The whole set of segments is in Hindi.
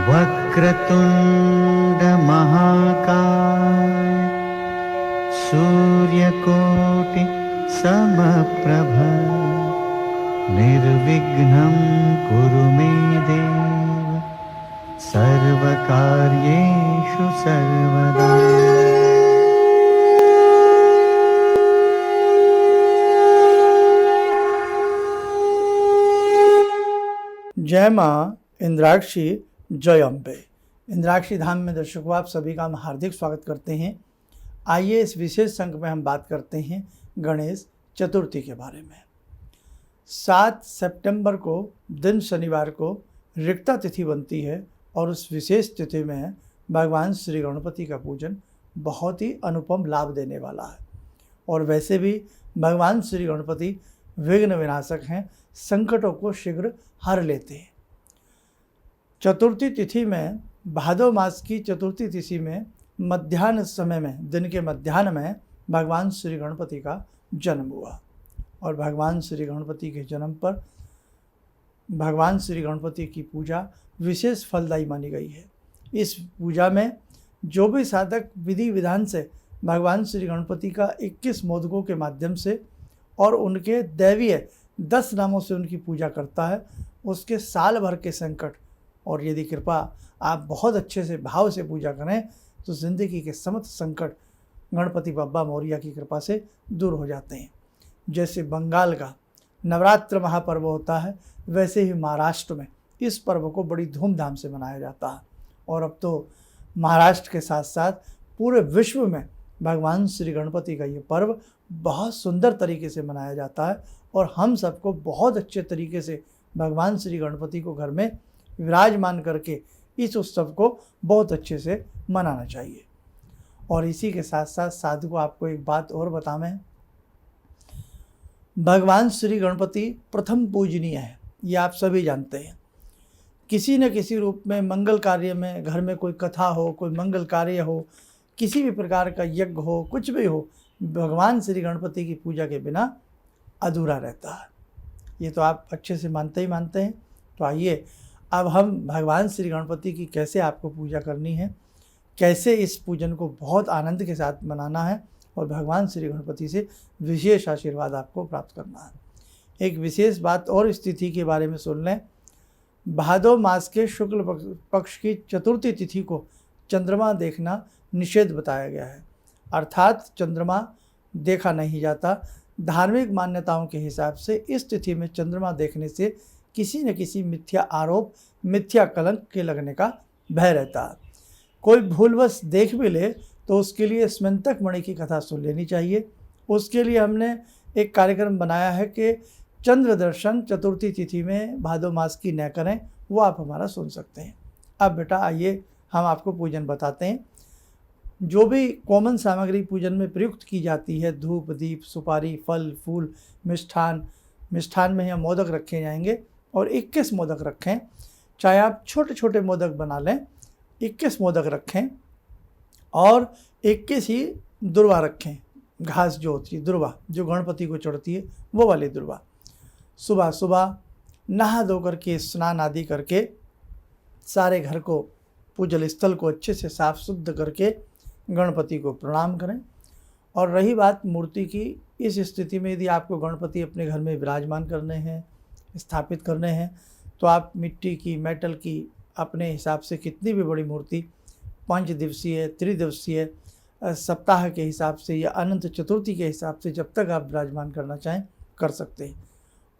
वक्रतुंड महाकाय सूर्यकोटि समप्रभ निर्विघ्नं कुरु मे देव सर्वकार्येषु सर्वदा। जय माँ इंद्राक्षी, जय अम्बे। इंद्राक्षी धाम में दर्शकों आप सभी का हम हार्दिक स्वागत करते हैं। आइए इस विशेष अंक में हम बात करते हैं गणेश चतुर्थी के बारे में। 7 सितंबर को दिन शनिवार को रिक्ता तिथि बनती है और उस विशेष तिथि में भगवान श्री गणपति का पूजन बहुत ही अनुपम लाभ देने वाला है। और वैसे भी भगवान श्री गणपति विघ्न विनाशक हैं, संकटों को शीघ्र हर लेते हैं। चतुर्थी तिथि में, भादो मास की चतुर्थी तिथि में मध्याह्न समय में, दिन के मध्याह्न में भगवान श्री गणपति का जन्म हुआ। और भगवान श्री गणपति के जन्म पर भगवान श्री गणपति की पूजा विशेष फलदायी मानी गई है। इस पूजा में जो भी साधक विधि विधान से भगवान श्री गणपति का 21 मोदकों के माध्यम से और उनके दैवीय 10 नामों से उनकी पूजा करता है, उसके साल भर के संकट, और यदि कृपा आप बहुत अच्छे से भाव से पूजा करें तो ज़िंदगी के समस्त संकट गणपति बप्पा मौर्य की कृपा से दूर हो जाते हैं। जैसे बंगाल का नवरात्र महापर्व होता है, वैसे ही महाराष्ट्र में इस पर्व को बड़ी धूमधाम से मनाया जाता है। और अब तो महाराष्ट्र के साथ साथ पूरे विश्व में भगवान श्री गणपति का ये पर्व बहुत सुंदर तरीके से मनाया जाता है। और हम सबको बहुत अच्छे तरीके से भगवान श्री गणपति को घर में विराजमान करके इस उत्सव को बहुत अच्छे से मनाना चाहिए। और इसी के साथ साथ साधु को आपको एक बात और बतावें, भगवान श्री गणपति प्रथम पूजनीय है, ये आप सभी जानते हैं। किसी न किसी रूप में मंगल कार्य में, घर में कोई कथा हो, कोई मंगल कार्य हो, किसी भी प्रकार का यज्ञ हो, कुछ भी हो, भगवान श्री गणपति की पूजा के बिना अधूरा रहता है। ये तो आप अच्छे से मानते ही मानते हैं। तो आइए अब हम भगवान श्री गणपति की कैसे आपको पूजा करनी है, कैसे इस पूजन को बहुत आनंद के साथ मनाना है और भगवान श्री गणपति से विशेष आशीर्वाद आपको प्राप्त करना है। एक विशेष बात और इस तिथि के बारे में सुन लें। भादो मास के शुक्ल पक्ष की चतुर्थी तिथि को चंद्रमा देखना निषेध बताया गया है, अर्थात चंद्रमा देखा नहीं जाता। धार्मिक मान्यताओं के हिसाब से इस तिथि में चंद्रमा देखने से किसी न किसी मिथ्या आरोप, मिथ्या कलंक के लगने का भय रहता है। कोई भूलवश देख भी ले तो उसके लिए स्मंतक मणि की कथा सुन लेनी चाहिए। उसके लिए हमने एक कार्यक्रम बनाया है कि चंद्र दर्शन चतुर्थी तिथि में भादो मास की न करें, वो आप हमारा सुन सकते हैं। अब बेटा आइए हम आपको पूजन बताते हैं। जो भी कॉमन सामग्री पूजन में प्रयुक्त की जाती है, धूप, दीप, सुपारी, फल, फूल, मिष्ठान में यहाँ मोदक रखे जाएंगे और 21 मोदक रखें। चाहे आप छोटे छोटे मोदक बना लें, 21 मोदक रखें और 21 ही दुर्वा रखें। घास जो होती है, दुर्वा जो गणपति को चढ़ती है, वो वाली दुर्वा। सुबह सुबह नहा धो करके, स्नान आदि करके, सारे घर को, पूजल स्थल को अच्छे से साफ शुद्ध करके गणपति को प्रणाम करें। और रही बात मूर्ति की, इस स्थिति में यदि आपको गणपति अपने घर में विराजमान करने हैं, स्थापित करने हैं, तो आप मिट्टी की, मेटल की, अपने हिसाब से कितनी भी बड़ी मूर्ति, 5 दिवसीय, त्रिदिवसीय, सप्ताह के हिसाब से या अनंत चतुर्थी के हिसाब से जब तक आप विराजमान करना चाहें कर सकते हैं।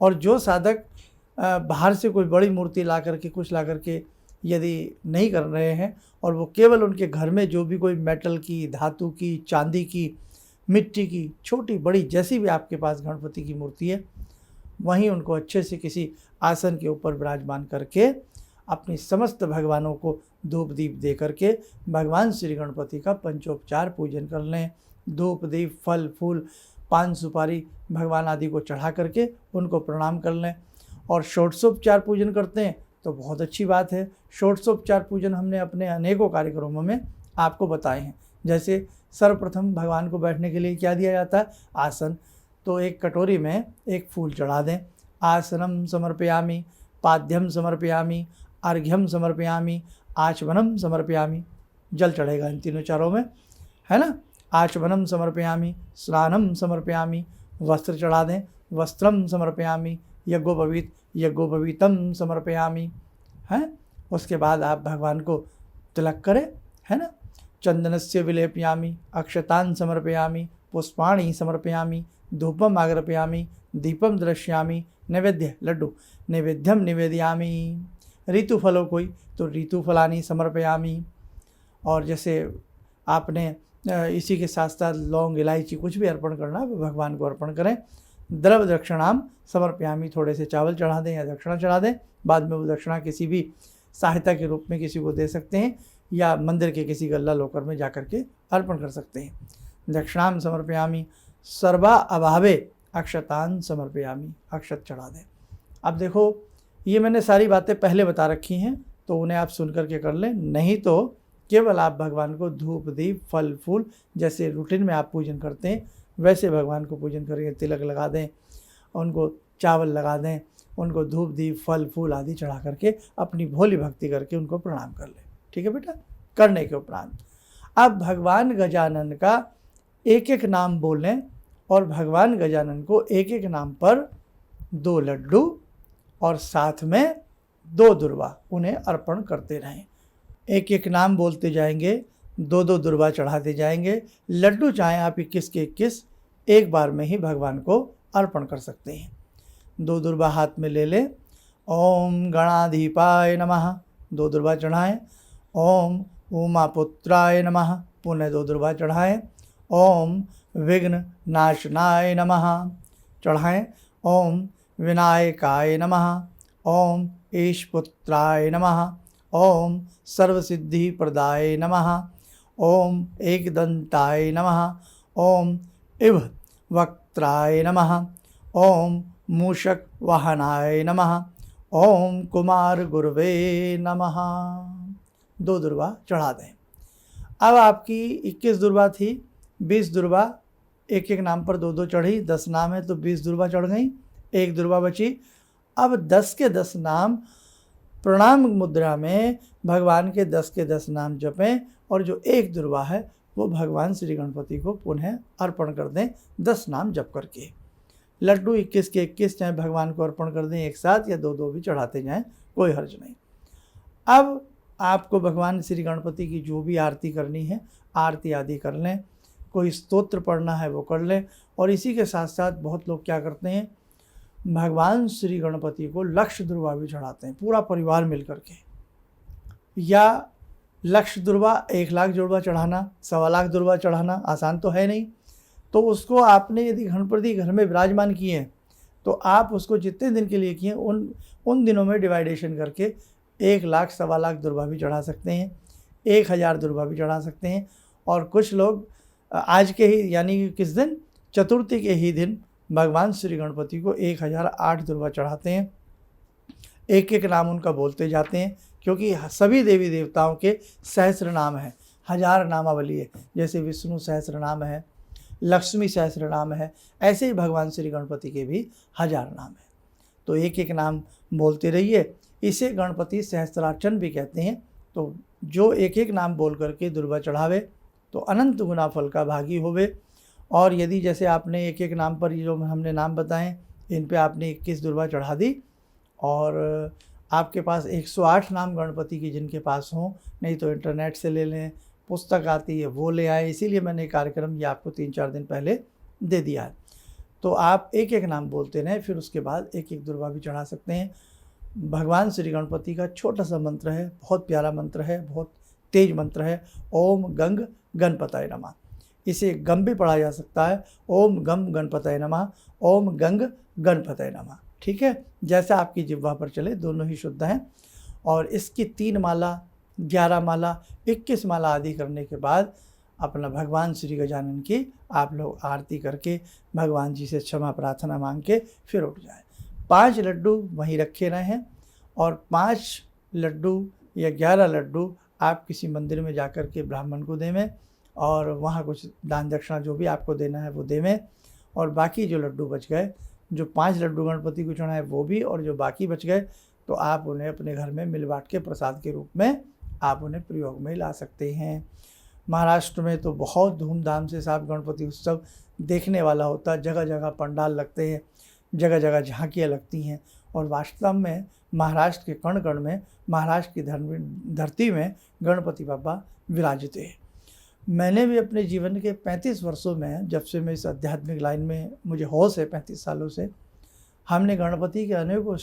और जो साधक बाहर से कोई बड़ी मूर्ति ला करके, कुछ ला करके यदि नहीं कर रहे हैं और वो केवल उनके घर में जो भी कोई मेटल की, धातु की, चांदी की, मिट्टी की, छोटी बड़ी जैसी भी आपके पास गणपति की मूर्ति है, वहीं उनको अच्छे से किसी आसन के ऊपर विराजमान करके अपनी समस्त भगवानों को धूप दीप दे करके भगवान श्री गणपति का पंचोपचार पूजन कर लें। धूप दीप, फल फूल, पान सुपारी भगवान आदि को चढ़ा करके उनको प्रणाम कर लें। और षोडशोपचार पूजन करते हैं तो बहुत अच्छी बात है। षोडशोपचार पूजन हमने अपने अनेकों कार्यक्रमों में आपको बताए हैं। जैसे सर्वप्रथम भगवान को बैठने के लिए क्या दिया जाता है? आसन। तो एक कटोरी में एक फूल चढ़ा दें। आसनम समर्पयामि, पाद्यम समर्पयामि, अर्घ्यम समर्पयामि, आचमनम समर्पयामि, जल चढ़ेगा इन तीनों चारों में, है ना। आचमनम समर्पयामि, स्नानम समर्पयामि, वस्त्र चढ़ा दें, वस्त्रम समर्पयामि, यज्ञोपवीतम समर्पयामि, हैं। उसके बाद आप भगवान को तिलक करें, है ना। चंदनस्य विलेपयामि, अक्षतान समर्पयामि, पुष्पाणि समर्पयामि, धूपम आग्रपयामि, दीपम दृश्यामि, नैवेद्य लड्डू, नैवेद्यम निवेदयामि। ऋतुफलों कोई तो ऋतुफलानि समर्पयामि। और जैसे आपने इसी के साथ साथ लौंग इलायची कुछ भी अर्पण करना है भगवान को अर्पण करें। द्रव दक्षिणाम समर्पयामि, थोड़े से चावल चढ़ा दें या दक्षिणा चढ़ा दें। बाद में वो दक्षिणा किसी भी सहायता के रूप में किसी को दे सकते हैं या मंदिर के किसी गल्ला लोकर में जाकर के अर्पण कर सकते हैं। दक्षिणाम समर्पयामि, सर्वा अभावे अक्षतान समर्पयामि, अक्षत चढ़ा दें। अब देखो ये मैंने सारी बातें पहले बता रखी हैं, तो उन्हें आप सुन करके कर लें, नहीं तो केवल आप भगवान को धूप दीप फल फूल जैसे रूटीन में आप पूजन करते हैं वैसे भगवान को पूजन करेंगे। तिलक लगा दें, उनको चावल लगा दें, उनको धूप दीप फल फूल आदि चढ़ा करके अपनी भोली भक्ति करके उनको प्रणाम कर लें। ठीक है बेटा, करने के उपरांत अब भगवान गजानन का एक एक नाम बोलें और भगवान गजानन को एक एक नाम पर 2 लड्डू और साथ में 2 दुर्वा उन्हें अर्पण करते रहें। एक एक नाम बोलते जाएंगे, 2-2 दुर्वा चढ़ाते जाएंगे। लड्डू चाहे आप 21 के 21 एक बार में ही भगवान को अर्पण कर सकते हैं। 2 दुर्वा हाथ में ले लें। ओम गणाधिपाय नमः, 2 दुर्वा चढ़ाएं। ओम उमापुत्राय नमः, पुनः 2 दुर्वा चढ़ाएं। ओम विघ्न नाशनाय नमः चढ़ाएं। ओम विनायकाय नमः, ओम ईशपुत्राय नमः, ओम सर्वसिद्धि प्रदाय नमः, ओम एकदंताय नमः, ओम इव वक्त्राय नमः, ओम मूषक वाहनाय नमः, ओम कुमार गुरुवे नमः। 2 दुर्वा चढ़ा दें। अब आपकी 21 दुर्वा थी, 20 दुर्वा एक एक नाम पर 2-2 चढ़ी, 10 नाम है तो 20 दुर्वा चढ़ गई, 1 दुर्वा बची। अब 10 के 10 नाम प्रणाम मुद्रा में भगवान के 10 के 10 नाम जपें और जो 1 दुर्वा है वो भगवान श्री गणपति को पुनः अर्पण कर दें 10 नाम जप करके। लड्डू 21 के 21 चाहे भगवान को अर्पण कर दें एक साथ या 2-2 भी चढ़ाते जाएं, कोई हर्ज नहीं। अब आपको भगवान श्री गणपति की जो भी आरती करनी है आरती आदि कर लें, कोई स्तोत्र पढ़ना है वो कर लें। और इसी के साथ साथ बहुत लोग क्या करते हैं, भगवान श्री गणपति को लक्ष दुर्वा भी चढ़ाते हैं पूरा परिवार मिल करके। या लक्ष दुर्वा 1 लाख दुर्वा चढ़ाना, 1.25 लाख दुर्वा चढ़ाना आसान तो है नहीं। तो उसको आपने यदि गणपति घर में विराजमान किए हैं तो आप उसको जितने दिन के लिए किए उन दिनों में डिवाइडेशन करके 1 लाख 1.25 लाख दुर्वा भी चढ़ा सकते हैं, 1000 दुर्वा भी चढ़ा सकते हैं। और कुछ लोग आज के ही यानी किस दिन, चतुर्थी के ही दिन भगवान श्री गणपति को 1008 दुर्वा चढ़ाते हैं। एक एक नाम उनका बोलते जाते हैं क्योंकि सभी देवी देवताओं के सहस्र नाम हैं, 1000 नामावली है। जैसे विष्णु सहस्र नाम है, लक्ष्मी सहस्र नाम है, ऐसे ही भगवान श्री गणपति के भी 1000 नाम है। तो एक एक नाम बोलते रहिए, इसे गणपति सहस्त्रार्चन भी कहते हैं। तो जो एक एक नाम बोल करके दुर्वा चढ़ावे तो अनंत गुना फल का भागी होवे। और यदि जैसे आपने एक एक नाम पर जो हमने नाम बताएं इन पे आपने 21 दुर्वा चढ़ा दी और आपके पास 108 नाम गणपति की जिनके पास हों, नहीं तो इंटरनेट से ले लें, पुस्तक आती है वो ले आए। इसीलिए मैंने कार्यक्रम ये आपको 3-4 दिन पहले दे दिया है। तो आप एक एक नाम बोलते रहें, फिर उसके बाद एक एक दुर्वा भी चढ़ा सकते हैं। भगवान श्री गणपति का छोटा सा मंत्र है, बहुत प्यारा मंत्र है, बहुत तेज मंत्र है। ओम गंग गणपताय नमः, इसे गम भी पढ़ा जा सकता है। ओम गम गणपताय नमः, ओम गंग गणपताय नमः। ठीक है, जैसा आपकी जिह्वा पर चले, दोनों ही शुद्ध हैं। और इसकी 3 माला, 11 माला, 21 माला आदि करने के बाद अपना भगवान श्री गजानन की आप लोग आरती करके भगवान जी से क्षमा प्रार्थना मांग के फिर उठ जाएं। 5 लड्डू वहीं रखे रहें और 5 लड्डू या 11 लड्डू आप किसी मंदिर में जाकर के ब्राह्मण को देवें और वहाँ कुछ दान दक्षिणा जो भी आपको देना है वो देवें। और बाकी जो लड्डू बच गए, जो 5 लड्डू गणपति को चढ़ाए वो भी, और जो बाकी बच गए तो आप उन्हें अपने घर में मिल बांट के प्रसाद के रूप में आप उन्हें प्रयोग में ला सकते हैं। महाराष्ट्र में तो बहुत धूमधाम से साहब गणपति उत्सव देखने वाला होता है। जगह जगह पंडाल लगते हैं, जगह जगह झांकियाँ लगती हैं और वास्तव में महाराष्ट्र के कण कण में, महाराष्ट्र की धरती में गणपति बाबा विराजित हैं। मैंने भी अपने जीवन के 35 वर्षों में, जब से मैं इस आध्यात्मिक लाइन में मुझे होश है 35 सालों से, हमने गणपति के अनेकों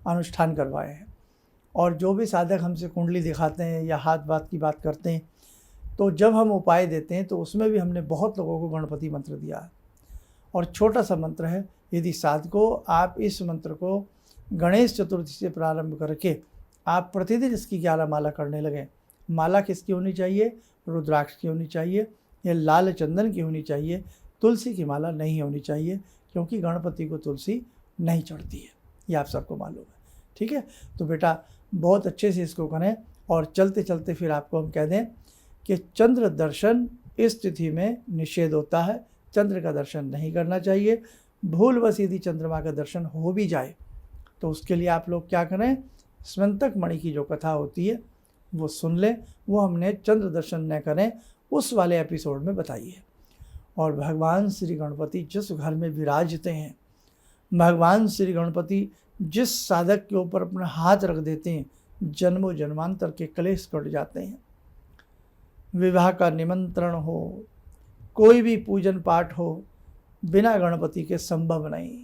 अनुष्ठान करवाए हैं। और जो भी साधक हमसे कुंडली दिखाते हैं या हाथ बात की बात करते हैं, तो जब हम उपाय देते हैं तो उसमें भी हमने बहुत लोगों को गणपति मंत्र दिया है। और छोटा सा मंत्र है, यदि साधकों आप इस मंत्र को गणेश चतुर्थी से प्रारंभ करके आप प्रतिदिन इसकी 11 माला करने लगें। माला किसकी होनी चाहिए? रुद्राक्ष की होनी चाहिए या लाल चंदन की होनी चाहिए। तुलसी की माला नहीं होनी चाहिए, क्योंकि गणपति को तुलसी नहीं चढ़ती है, ये आप सबको मालूम है। ठीक है, तो बेटा बहुत अच्छे से इसको करें। और चलते चलते फिर आपको हम कह दें कि चंद्र दर्शन इस तिथि में निषेध होता है, चंद्र का दर्शन नहीं करना चाहिए। भूलवश यदि चंद्रमा का दर्शन हो भी जाए तो उसके लिए आप लोग क्या करें, स्मंतक मणि की जो कथा होती है वो सुन लें। वो हमने चंद्र दर्शन न करें उस वाले एपिसोड में बताई है। और भगवान श्री गणपति जिस घर में विराजते हैं, भगवान श्री गणपति जिस साधक के ऊपर अपना हाथ रख देते हैं, जन्मों जन्मांतर के कलेश कट जाते हैं। विवाह का निमंत्रण हो, कोई भी पूजन पाठ हो, बिना गणपति के संभव नहीं।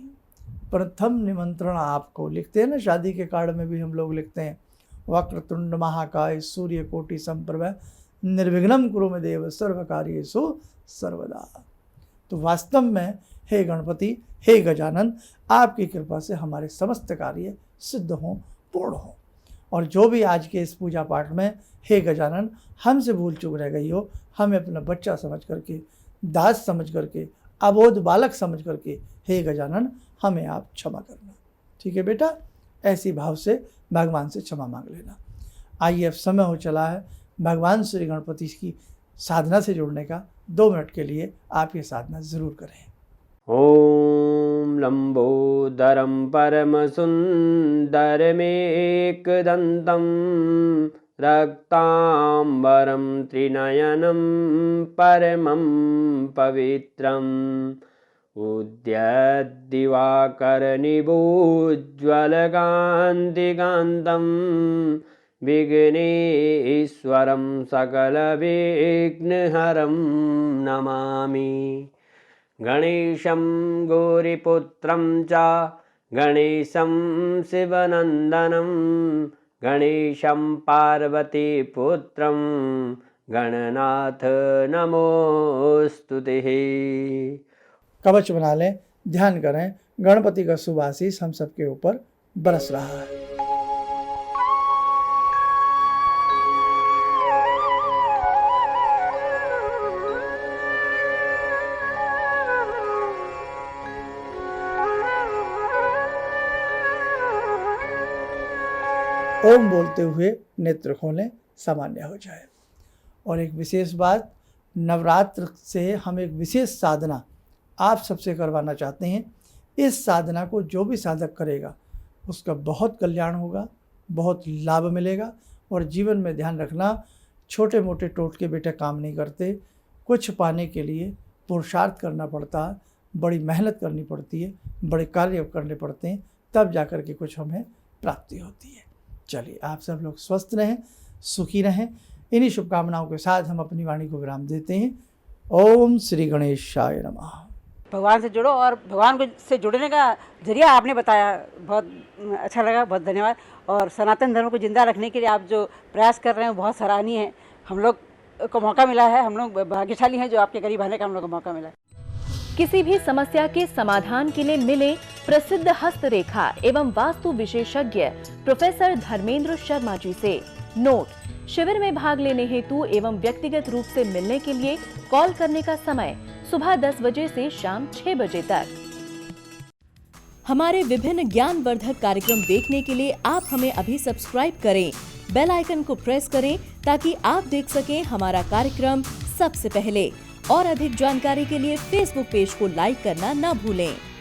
प्रथम निमंत्रण आपको, लिखते हैं ना शादी के कार्ड में भी हम लोग लिखते हैं, वक्रतुंड महाकाय सूर्यकोटि समप्रभ निर्विघ्नं कुरु मे देव सर्वकार्येषु सर्वदा। तो वास्तव में हे गणपति, हे गजानन, आपकी कृपा से हमारे समस्त कार्य सिद्ध हों, पूर्ण हों। और जो भी आज के इस पूजा पाठ में हे गजानन हमसे भूल चूक रह गई हो, हमें अपना बच्चा समझ करके, दास समझ करके, अबोध बालक समझ करके हे गजानन हमें आप क्षमा करना। ठीक है बेटा, ऐसी भाव से भगवान से क्षमा मांग लेना। आइए अब समय हो चला है भगवान श्री गणपति की साधना से जुड़ने का। 2 मिनट के लिए आप ये साधना ज़रूर करें। ॐ लम्बोदरं परमसुन्दरमेकदन्तं रक्ताम्बरं त्रिनयनं परमं पवित्रम् उद्यद्दिवाकरनिभोज्ज्वलकान्तिकान्तं विघ्नेश्वरं सकलविघ्नहरं नमामि। गणेशं गौरीपुत्रं च गणेशं शिवनन्दनं गणेशं पार्वतीपुत्रं गणनाथ नमोस्तुते। कवच बना लें, ध्यान करें, गणपति का शुभ आशीष हम सबके ऊपर बरस रहा है। ओम बोलते हुए नेत्र खोलें, सामान्य हो जाए। और एक विशेष बात, नवरात्र से हम एक विशेष साधना आप सबसे करवाना चाहते हैं। इस साधना को जो भी साधक करेगा उसका बहुत कल्याण होगा, बहुत लाभ मिलेगा। और जीवन में ध्यान रखना, छोटे मोटे टोटके बेटे काम नहीं करते। कुछ पाने के लिए पुरुषार्थ करना पड़ता है, बड़ी मेहनत करनी पड़ती है, बड़े कार्य करने पड़ते हैं, तब जाकर के कुछ हमें प्राप्ति होती है। चलिए, आप सब लोग स्वस्थ रहें, सुखी रहें। इन्हीं शुभकामनाओं के साथ हम अपनी वाणी को विराम देते हैं। ओम श्री गणेशाय नमः। भगवान से जुड़ो, और भगवान को से जुड़ने का जरिया आपने बताया, बहुत अच्छा लगा, बहुत धन्यवाद। और सनातन धर्म को जिंदा रखने के लिए आप जो प्रयास कर रहे हैं बहुत सराहनीय है। हम लोग को मौका मिला है, हम लोग भाग्यशाली हैं जो आपके करीब आने का हम लोग को मौका मिला है। किसी भी समस्या के समाधान के लिए मिले प्रसिद्ध हस्तरेखा एवं वास्तु विशेषज्ञ प्रोफेसर धर्मेंद्र शर्मा जी से। नोट: शिविर में भाग लेने हेतु एवं व्यक्तिगत रूप से मिलने के लिए कॉल करने का समय सुबह 10 बजे से शाम 6 बजे तक। हमारे विभिन्न ज्ञानवर्धक कार्यक्रम देखने के लिए आप हमें अभी सब्सक्राइब करें, बेल आइकन को प्रेस करें ताकि आप देख सकें हमारा कार्यक्रम सबसे पहले। और अधिक जानकारी के लिए फेसबुक पेज को लाइक करना न भूलें।